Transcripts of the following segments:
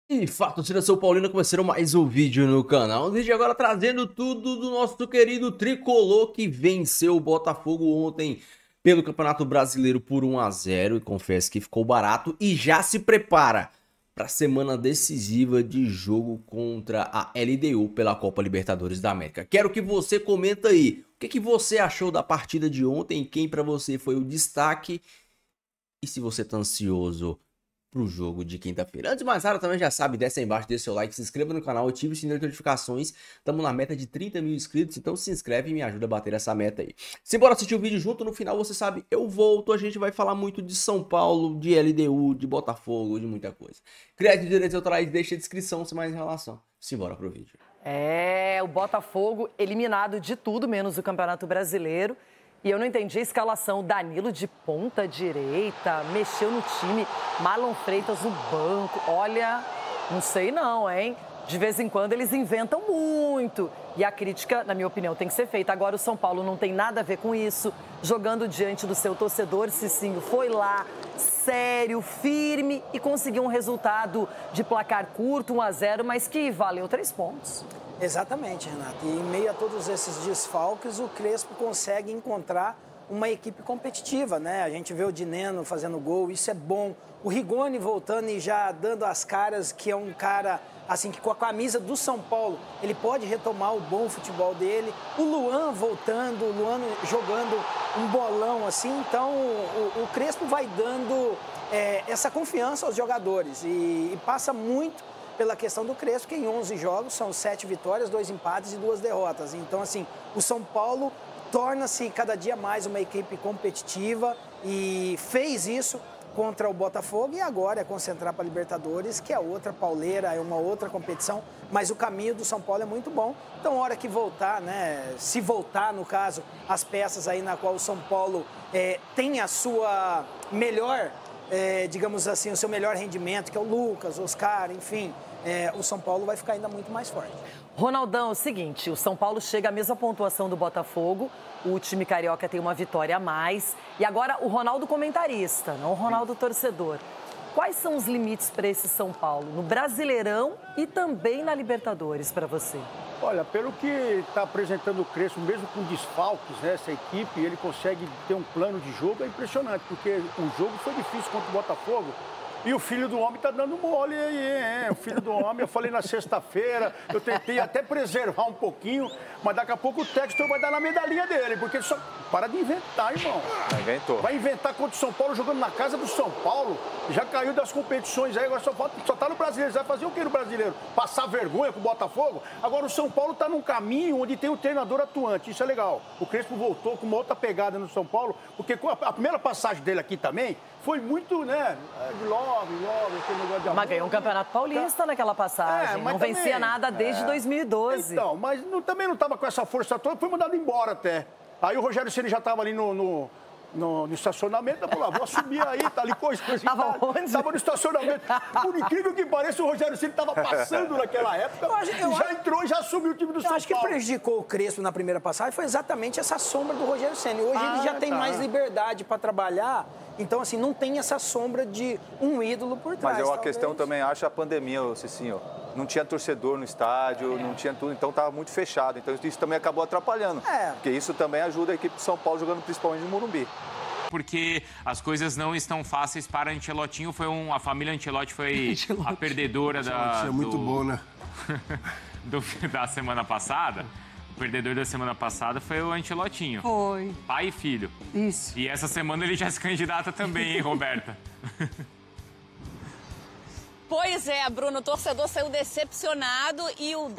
E fala, torcida São Paulina, começando mais um vídeo no canal. Um vídeo agora trazendo tudo do nosso querido tricolor que venceu o Botafogo ontem pelo Campeonato Brasileiro por 1-0. E confesso que ficou barato e já se prepara para a semana decisiva de jogo contra a LDU pela Copa Libertadores da América. Quero que você comenta aí o que você achou da partida de ontem, quem para você foi o destaque e se você tá ansioso pro jogo de quinta-feira. Antes de mais nada, também já sabe, desce aí embaixo, deixa seu like, se inscreva no canal, ative o sininho de notificações. Estamos na meta de 30 mil inscritos, então se inscreve e me ajuda a bater essa meta aí. Simbora assistir o vídeo junto, no final você sabe, eu volto, a gente vai falar muito de São Paulo, de LDU, de Botafogo, de muita coisa. Crédito de direitos autorais, deixa a descrição se mais relação. Simbora pro vídeo. O Botafogo eliminado de tudo, menos o Campeonato Brasileiro. E eu não entendi a escalação. Danilo de ponta direita, mexeu no time, Marlon Freitas no banco. Olha, não sei não, hein? De vez em quando eles inventam muito. E a crítica, na minha opinião, tem que ser feita. Agora o São Paulo não tem nada a ver com isso. Jogando diante do seu torcedor, Cicinho foi lá, sério, firme e conseguiu um resultado de placar curto, 1-0, mas que valeu 3 pontos. Exatamente, Renato. E em meio a todos esses desfalques, o Crespo consegue encontrar uma equipe competitiva, né? A gente vê o Dineno fazendo gol, isso é bom. O Rigoni voltando e já dando as caras, que é um cara, assim, que com a camisa do São Paulo, ele pode retomar o bom futebol dele. O Luan voltando, o Luan jogando um bolão, assim. Então, o Crespo vai dando essa confiança aos jogadores e passa muito pela questão do Crespo, que em 11 jogos são 7 vitórias, 2 empates e 2 derrotas. Então, assim, o São Paulo torna-se cada dia mais uma equipe competitiva e fez isso contra o Botafogo e agora é concentrar para a Libertadores, que é outra pauleira, é uma outra competição, mas o caminho do São Paulo é muito bom. Então, hora que voltar, né, se voltar, no caso, as peças aí na qual o São Paulo tem a sua melhor, digamos assim, o seu melhor rendimento, que é o Lucas, Oscar, enfim, o São Paulo vai ficar ainda muito mais forte. Ronaldão, é o seguinte, o São Paulo chega à mesma pontuação do Botafogo, o time carioca tem uma vitória a mais, e agora o Ronaldo comentarista, não o Ronaldo torcedor. Quais são os limites para esse São Paulo, no Brasileirão e também na Libertadores, para você? Olha, pelo que está apresentando o Crespo, mesmo com desfalques, né, essa equipe, ele consegue ter um plano de jogo, é impressionante, porque o jogo foi difícil contra o Botafogo. E o filho do homem tá dando mole aí, o filho do homem, eu falei na sexta-feira, eu tentei até preservar um pouquinho, mas daqui a pouco o Textor vai dar na medalhinha dele, porque ele só para de inventar, irmão. Inventou. Vai inventar contra o São Paulo, jogando na casa do São Paulo, já caiu das competições aí, agora só tá no Brasileiro, vai fazer o que no Brasileiro? Passar vergonha com o Botafogo? Agora o São Paulo tá num caminho onde tem o treinador atuante, isso é legal. O Crespo voltou com uma outra pegada no São Paulo, porque a primeira passagem dele aqui também foi muito, né, de love, aquele negócio de amor. Mas ganhou um Campeonato Paulista naquela passagem, não também, vencia nada desde 2012. Então, mas também não estava com essa força toda, foi mandado embora até. Aí o Rogério Ceni já estava ali no estacionamento, falou, vou assumir aí, tá ali coisa. Tava onde? Tava no estacionamento. Por incrível que pareça, o Rogério Ceni estava passando naquela época, já entrou e já assumiu o time do São Paulo. Eu acho que prejudicou o Crespo na primeira passagem foi exatamente essa sombra do Rogério Ceni. Hoje ele já tem mais liberdade para trabalhar, então assim, não tem essa sombra de um ídolo por trás. Mas a questão também, acho, a pandemia, Cicinho. Não tinha torcedor no estádio, não tinha tudo, então estava muito fechado. Então isso também acabou atrapalhando. Porque isso também ajuda a equipe de São Paulo jogando principalmente no Morumbi. Porque as coisas não estão fáceis para Ancelotinho. A família Ancelotti foi a perdedora é muito bom, né? da semana passada. O perdedor da semana passada foi o Ancelotinho. Foi. Pai e filho. Isso. E essa semana ele já se candidata também, hein, Roberta? Pois é, Bruno, o torcedor saiu decepcionado e o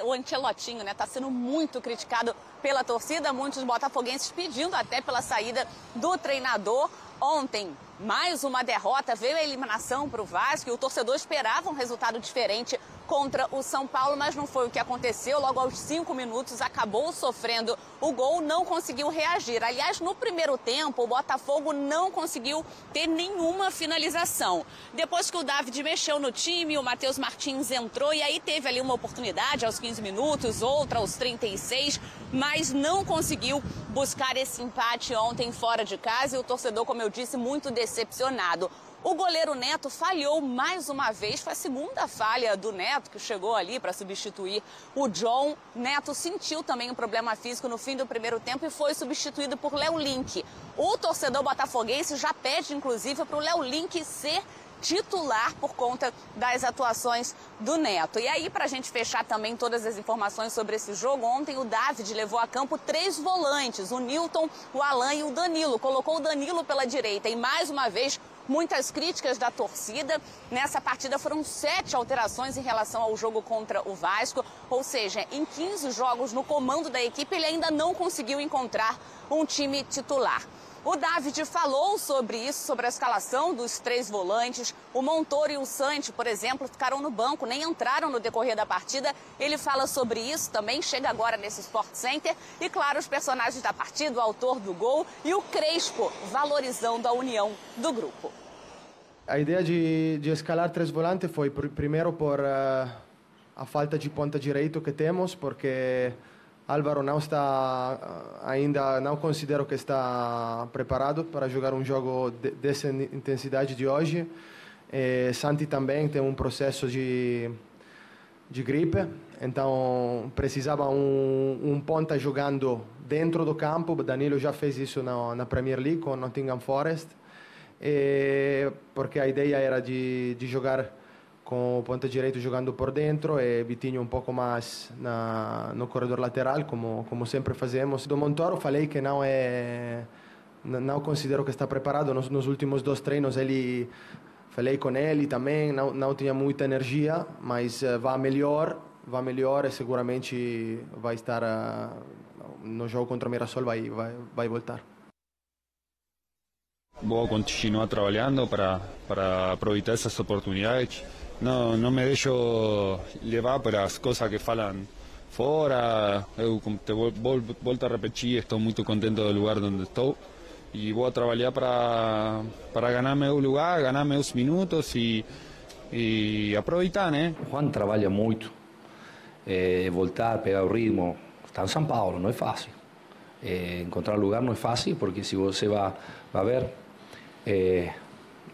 o Ancelotinho, né, tá sendo muito criticado pela torcida, muitos botafoguenses pedindo até pela saída do treinador. Ontem, mais uma derrota, veio a eliminação para o Vasco e o torcedor esperava um resultado diferente contra o São Paulo, mas não foi o que aconteceu. Logo aos 5 minutos acabou sofrendo o gol, não conseguiu reagir. Aliás, no primeiro tempo, o Botafogo não conseguiu ter nenhuma finalização. Depois que o David mexeu no time, o Matheus Martins entrou e aí teve ali uma oportunidade aos 15 minutos, outra aos 36, mas não conseguiu buscar esse empate ontem fora de casa e o torcedor, como eu disse, muito decepcionado. O goleiro Neto falhou mais uma vez, foi a segunda falha do Neto, que chegou ali para substituir o John. Neto sentiu também um problema físico no fim do primeiro tempo e foi substituído por Léo Link. O torcedor botafoguense já pede, inclusive, para o Léo Link ser titular por conta das atuações do Neto. E aí, para a gente fechar também todas as informações sobre esse jogo, ontem o David levou a campo 3 volantes, o Nilton, o Alan e o Danilo. Colocou o Danilo pela direita e, mais uma vez, muitas críticas da torcida. Nessa partida foram 7 alterações em relação ao jogo contra o Vasco, ou seja, em 15 jogos no comando da equipe, ele ainda não conseguiu encontrar um time titular. O David falou sobre isso, sobre a escalação dos 3 volantes. O Montoro e o Santi, por exemplo, ficaram no banco, nem entraram no decorrer da partida. Ele fala sobre isso também, chega agora nesse Sport Center. E, claro, os personagens da partida, o autor do gol e o Crespo, valorizando a união do grupo. A ideia de escalar 3 volantes foi, primeiro, por a falta de ponta direito que temos, porque Álvaro não está ainda, não considero que está preparado para jogar um jogo dessa intensidade de hoje. Santi também tem um processo de gripe, então precisava um ponta jogando dentro do campo. Danilo já fez isso na Premier League com Nottingham Forest, porque a ideia era de jogar com o ponta direito jogando por dentro e Vitinho um pouco mais no corredor lateral, como sempre fazemos. Do Montoro falei que não considero que está preparado. Nos últimos 2 treinos falei com ele também, não tinha muita energia, mas vai melhor e seguramente vai estar no jogo contra o Mirassol, vai voltar. Vou continuar trabalhando para aproveitar essas oportunidades. Não me deixo levar para as coisas que falam fora. Eu, como te volto a repetir, estou muito contente do lugar onde estou e vou trabalhar para ganhar meu lugar, ganhar meus minutos e aproveitar, né? O Juan trabalha muito, voltar, pegar o ritmo. Está em São Paulo, não é fácil. Encontrar lugar não é fácil, porque se você vai ver,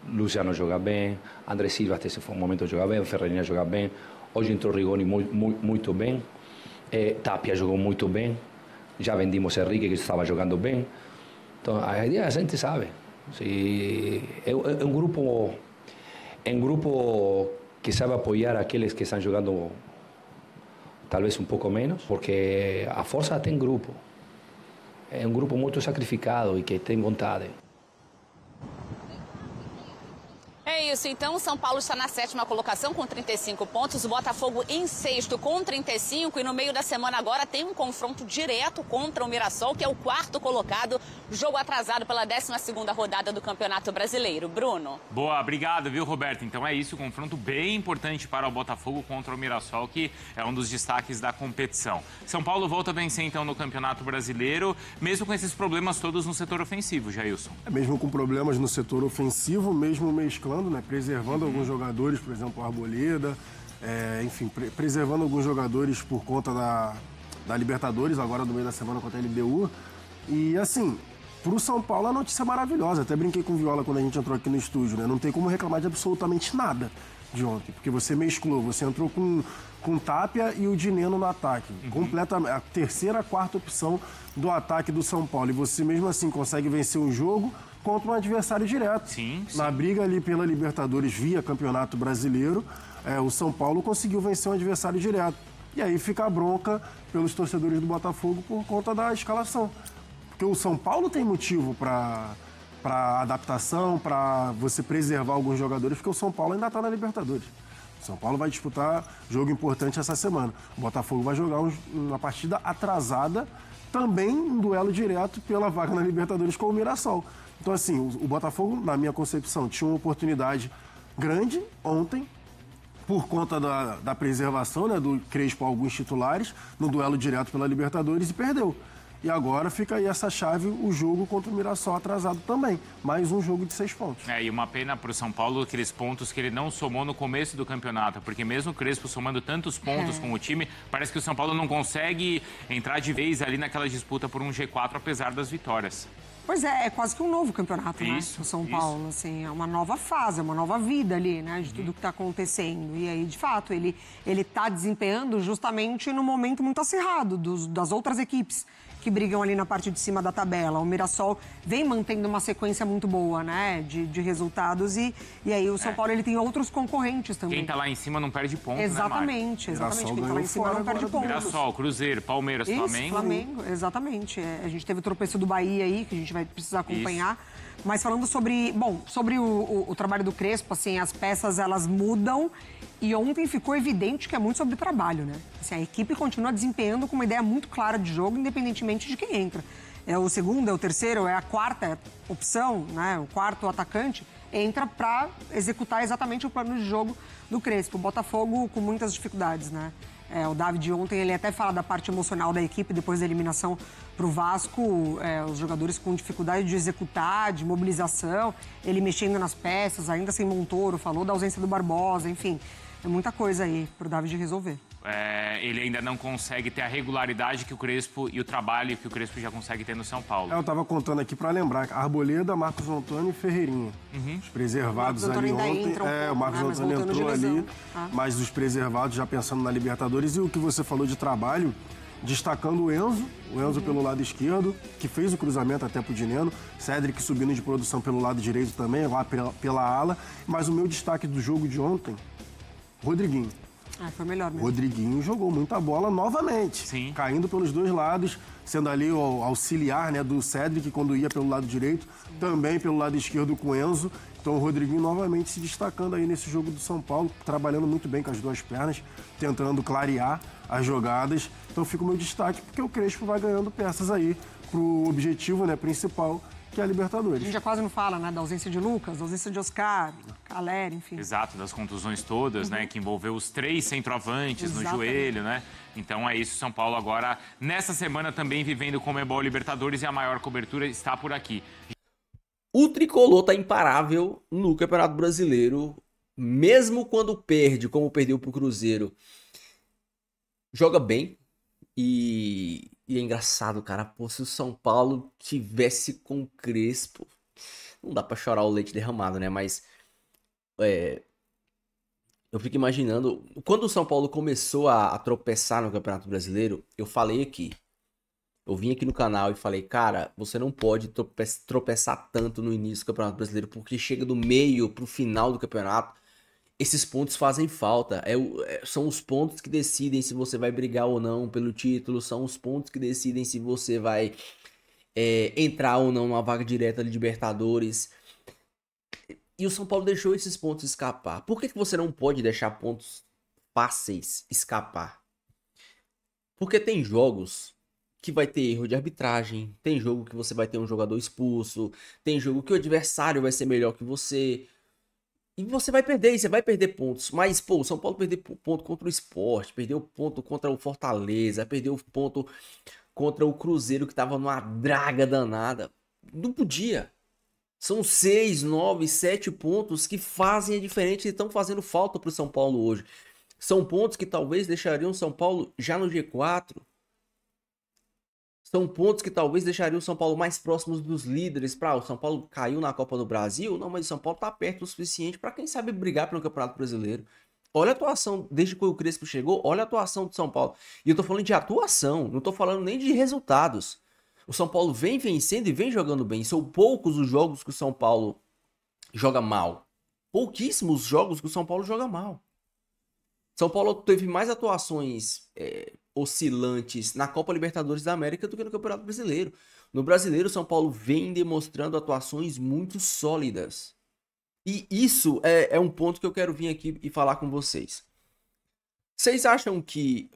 Luciano joga bem, André Silva até esse momento joga bem, Ferreirinha joga bem, hoje entrou Rigoni muito bem, Tapia jogou muito bem, já vendimos Henrique que estava jogando bem. Então a ideia a gente sabe, é um grupo que sabe apoiar aqueles que estão jogando talvez um pouco menos, porque a força tem grupo, é um grupo muito sacrificado e que tem vontade. É isso, então o São Paulo está na 7ª colocação com 35 pontos, o Botafogo em 6º com 35 e no meio da semana agora tem um confronto direto contra o Mirassol, que é o 4º colocado, jogo atrasado pela 12ª rodada do Campeonato Brasileiro. Bruno. Boa, obrigado, viu, Roberto? Então é isso, confronto bem importante para o Botafogo contra o Mirassol, que é um dos destaques da competição. São Paulo volta a vencer então no Campeonato Brasileiro, mesmo com esses problemas todos no setor ofensivo, Jailson. Mesmo com problemas no setor ofensivo, mesmo mesclando, né, preservando alguns jogadores, por exemplo, o Arboleda, enfim, preservando alguns jogadores por conta da Libertadores, agora no meio da semana contra a LDU. E assim, pro São Paulo a notícia é maravilhosa. Até brinquei com o Viola quando a gente entrou aqui no estúdio, né? Não tem como reclamar de absolutamente nada de ontem, porque você mesclou, você entrou com Tapia e o Dineno no ataque. Completamente, a 3ª, 4ª opção do ataque do São Paulo. E você mesmo assim consegue vencer um jogo contra um adversário direto. Sim. Na briga ali pela Libertadores via Campeonato Brasileiro, o São Paulo conseguiu vencer um adversário direto. E aí fica a bronca pelos torcedores do Botafogo por conta da escalação. Porque o São Paulo tem motivo para adaptação, para você preservar alguns jogadores, porque o São Paulo ainda está na Libertadores. O São Paulo vai disputar jogo importante essa semana. O Botafogo vai jogar uma partida atrasada, também um duelo direto pela vaga na Libertadores com o Mirassol. Então, assim, o Botafogo, na minha concepção, tinha uma oportunidade grande ontem, por conta da preservação, né, do Crespo a alguns titulares, no duelo direto pela Libertadores, e perdeu. E agora fica aí essa chave, o jogo contra o Mirassol atrasado também. Mais um jogo de 6 pontos. E uma pena para o São Paulo aqueles pontos que ele não somou no começo do campeonato, porque mesmo o Crespo somando tantos pontos com o time, parece que o São Paulo não consegue entrar de vez ali naquela disputa por um G4, apesar das vitórias. Pois é quase que um novo campeonato, né? O São Paulo, assim, é uma nova fase, é uma nova vida ali, né? De tudo que está acontecendo. E aí, de fato, ele está desempenhando justamente no momento muito acirrado das outras equipes que brigam ali na parte de cima da tabela. O Mirassol vem mantendo uma sequência muito boa, né, de resultados e aí o São Paulo ele tem outros concorrentes também. Quem tá lá em cima não perde ponto, exatamente, né, exatamente. Quem tá lá em cima não perde pontos. Mirassol, Cruzeiro, Palmeiras, Flamengo, exatamente. A gente teve o tropeço do Bahia aí, que a gente vai precisar acompanhar. Mas falando sobre o trabalho do Crespo, assim, as peças elas mudam e ontem ficou evidente que é muito sobre trabalho, né? Assim, a equipe continua desempenhando com uma ideia muito clara de jogo, independentemente de quem entra. É o segundo, é o terceiro, é a quarta opção, né? O quarto atacante entra para executar exatamente o plano de jogo do Crespo. O Botafogo com muitas dificuldades, né? O David ontem, ele até fala da parte emocional da equipe depois da eliminação para o Vasco, os jogadores com dificuldade de executar, de mobilização, ele mexendo nas peças, ainda sem Montoro, falou da ausência do Barbosa, enfim, é muita coisa aí para o David resolver. Ele ainda não consegue ter a regularidade que o Crespo e o trabalho que o Crespo já consegue ter no São Paulo. Eu estava contando aqui para lembrar, Arboleda, Marcos Antônio e Ferreirinha. Os preservados ali ontem. O Marcos Antônio entrou ali, mas os preservados já pensando na Libertadores. E o que você falou de trabalho, destacando o Enzo pelo lado esquerdo, que fez o cruzamento até pro Dineno, Cédric subindo de produção pelo lado direito também, lá pela ala. Mas o meu destaque do jogo de ontem, Rodriguinho. Foi melhor mesmo. Rodriguinho jogou muita bola novamente. Sim. Caindo pelos dois lados, sendo ali o auxiliar, né, do Cédric quando ia pelo lado direito, também pelo lado esquerdo com o Enzo. Então o Rodriguinho novamente se destacando aí nesse jogo do São Paulo, trabalhando muito bem com as duas pernas, tentando clarear as jogadas. Então fica o meu destaque, porque o Crespo vai ganhando peças aí pro objetivo, né, principal, que é a Libertadores. A gente já quase não fala, né, da ausência de Lucas, da ausência de Oscar, Caleri, enfim. Exato, das contusões todas, né, que envolveu os 3 centroavantes no joelho, né? Então é isso, São Paulo agora, nessa semana também vivendo o Conmebol Libertadores e a maior cobertura está por aqui. O Tricolor tá imparável no Campeonato Brasileiro, mesmo quando perde, como perdeu pro Cruzeiro, joga bem. E é engraçado, cara. Pô, se o São Paulo tivesse com o Crespo, não dá pra chorar o leite derramado, né? Mas eu fico imaginando, quando o São Paulo começou a tropeçar no Campeonato Brasileiro, eu falei aqui, eu vim aqui no canal e falei, cara, você não pode tropeçar tanto no início do Campeonato Brasileiro, porque chega do meio pro final do campeonato, esses pontos fazem falta. São os pontos que decidem se você vai brigar ou não pelo título, são os pontos que decidem se você vai entrar ou não numa vaga direta de Libertadores. E o São Paulo deixou esses pontos escapar. Por que você não pode deixar pontos fáceis escapar? Porque tem jogos que vai ter erro de arbitragem, tem jogo que você vai ter um jogador expulso, tem jogo que o adversário vai ser melhor que você. E você vai perder, você vai perder pontos. Mas, pô, o São Paulo perdeu ponto contra o Sport, perdeu ponto contra o Fortaleza, perdeu ponto contra o Cruzeiro, que tava numa draga danada. Não podia. São 6, 9, 7 pontos que fazem a diferença e estão fazendo falta pro São Paulo hoje. São pontos que talvez deixariam o São Paulo já no G4. São pontos que talvez deixariam o São Paulo mais próximos dos líderes. O São Paulo caiu na Copa do Brasil? Não, mas o São Paulo tá perto o suficiente para quem sabe brigar pelo Campeonato Brasileiro. Olha a atuação, desde que o Crespo chegou, olha a atuação do São Paulo. E eu tô falando de atuação, não tô falando nem de resultados. O São Paulo vem vencendo e vem jogando bem. São poucos os jogos que o São Paulo joga mal. Pouquíssimos jogos que o São Paulo joga mal. São Paulo teve mais atuações oscilantes na Copa Libertadores da América do que no Campeonato Brasileiro. No Brasileiro, o São Paulo vem demonstrando atuações muito sólidas. E isso é um ponto que eu quero vir aqui e falar com vocês. Vocês acham que,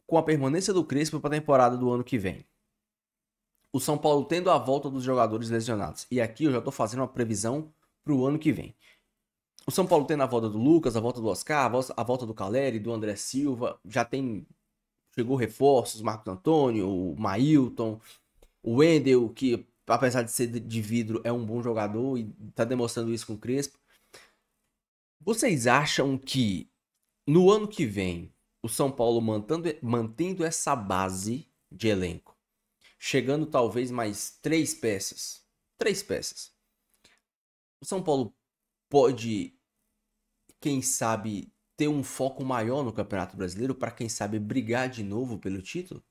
com a permanência do Crespo para a temporada do ano que vem, o São Paulo tendo a volta dos jogadores lesionados, e aqui eu já estou fazendo uma previsão para o ano que vem, o São Paulo tendo a volta do Lucas, a volta do Oscar, a volta do Caleri, do André Silva, chegou reforços, Marcos Antônio, o Mailton, o Wendel, que apesar de ser de vidro é um bom jogador e está demonstrando isso com o Crespo. Vocês acham que no ano que vem o São Paulo mantendo essa base de elenco, chegando talvez mais 3 peças, 3 peças. O São Paulo pode, quem sabe, ter um foco maior no Campeonato Brasileiro para, quem sabe, brigar de novo pelo título?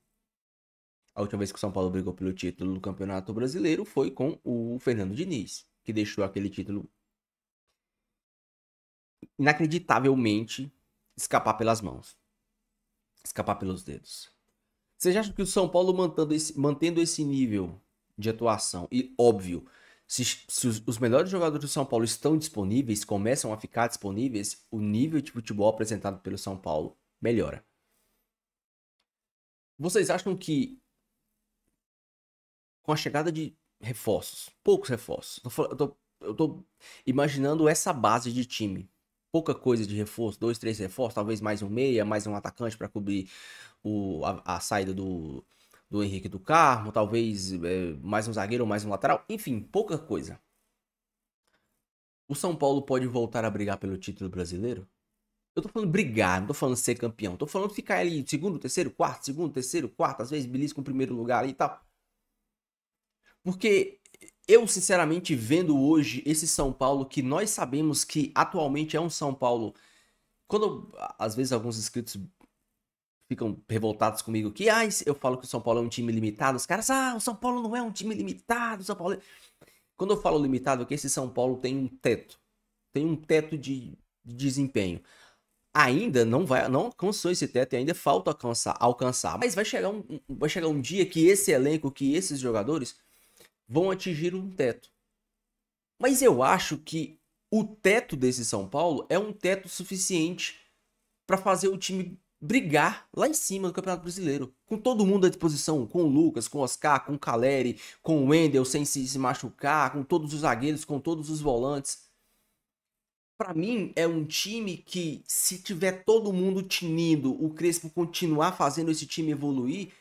A última vez que o São Paulo brigou pelo título do Campeonato Brasileiro foi com o Fernando Diniz, que deixou aquele título inacreditavelmente escapar pelas mãos, escapar pelos dedos. Vocês acham que o São Paulo mantendo esse nível de atuação, e óbvio, se os melhores jogadores do São Paulo estão disponíveis, começam a ficar disponíveis, o nível de futebol apresentado pelo São Paulo melhora? Vocês acham que com a chegada de reforços, poucos reforços, eu tô imaginando essa base de time, pouca coisa de reforço, 2, 3 reforços, talvez mais um meia, mais um atacante para cobrir a saída do Henrique do Carmo, talvez mais um zagueiro ou mais um lateral, enfim, pouca coisa. O São Paulo pode voltar a brigar pelo título brasileiro? Eu tô falando brigar, não tô falando ser campeão, tô falando ficar ali segundo, terceiro, quarto, às vezes belisca o primeiro lugar ali e tal. Porque eu, sinceramente, vendo hoje esse São Paulo, que nós sabemos que atualmente é um São Paulo, quando às vezes alguns inscritos ficam revoltados comigo que eu falo que o São Paulo é um time limitado, os caras, o São Paulo não é um time limitado, o São Paulo Quando eu falo limitado é que esse São Paulo tem um teto de desempenho. Ainda não alcançou esse teto e ainda falta alcançar, mas vai chegar um dia que esse elenco, que esses jogadores vão atingir um teto. Mas eu acho que o teto desse São Paulo é um teto suficiente para fazer o time brigar lá em cima do Campeonato Brasileiro. Com todo mundo à disposição, com o Lucas, com o Oscar, com o Caleri, com o Wendel sem se machucar, com todos os zagueiros, com todos os volantes. Para mim, é um time que, se tiver todo mundo tinindo, o Crespo continuar fazendo esse time evoluir,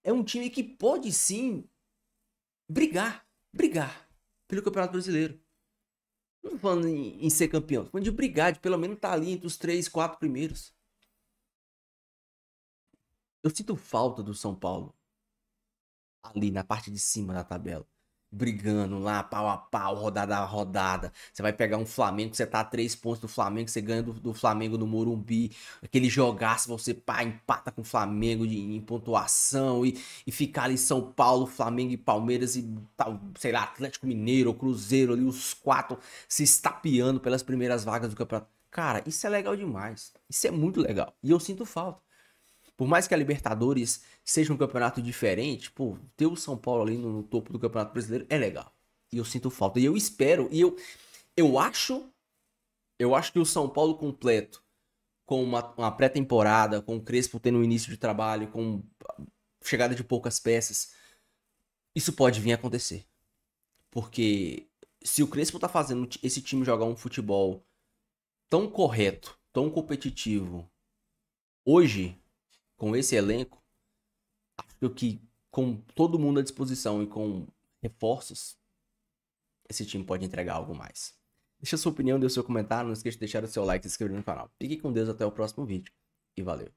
é um time que pode sim brigar pelo Campeonato Brasileiro. Não tô falando em ser campeão, tô falando de brigar, de pelo menos estar ali entre os 3, 4 primeiros. Eu sinto falta do São Paulo ali na parte de cima da tabela, brigando lá, pau a pau, rodada a rodada. Você vai pegar um Flamengo, você tá a 3 pontos do Flamengo, você ganha do Flamengo no Morumbi, aquele jogaço, você empata com o Flamengo em pontuação e ficar ali São Paulo, Flamengo e Palmeiras e tal, sei lá, Atlético Mineiro ou Cruzeiro ali, os 4 se estapeando pelas primeiras vagas do campeonato. Cara, isso é legal demais, isso é muito legal e eu sinto falta. Por mais que a Libertadores seja um campeonato diferente, ter o São Paulo ali no topo do Campeonato Brasileiro é legal. E eu sinto falta. E eu espero, e eu acho que o São Paulo completo, com uma pré-temporada, com o Crespo tendo um início de trabalho, com chegada de poucas peças, isso pode vir a acontecer. Porque se o Crespo tá fazendo esse time jogar um futebol tão correto, tão competitivo, hoje, com esse elenco, acho que com todo mundo à disposição e com reforços, esse time pode entregar algo mais. Deixa a sua opinião, dê o seu comentário, não esqueça de deixar o seu like e se inscrever no canal. Fique com Deus, até o próximo vídeo e valeu!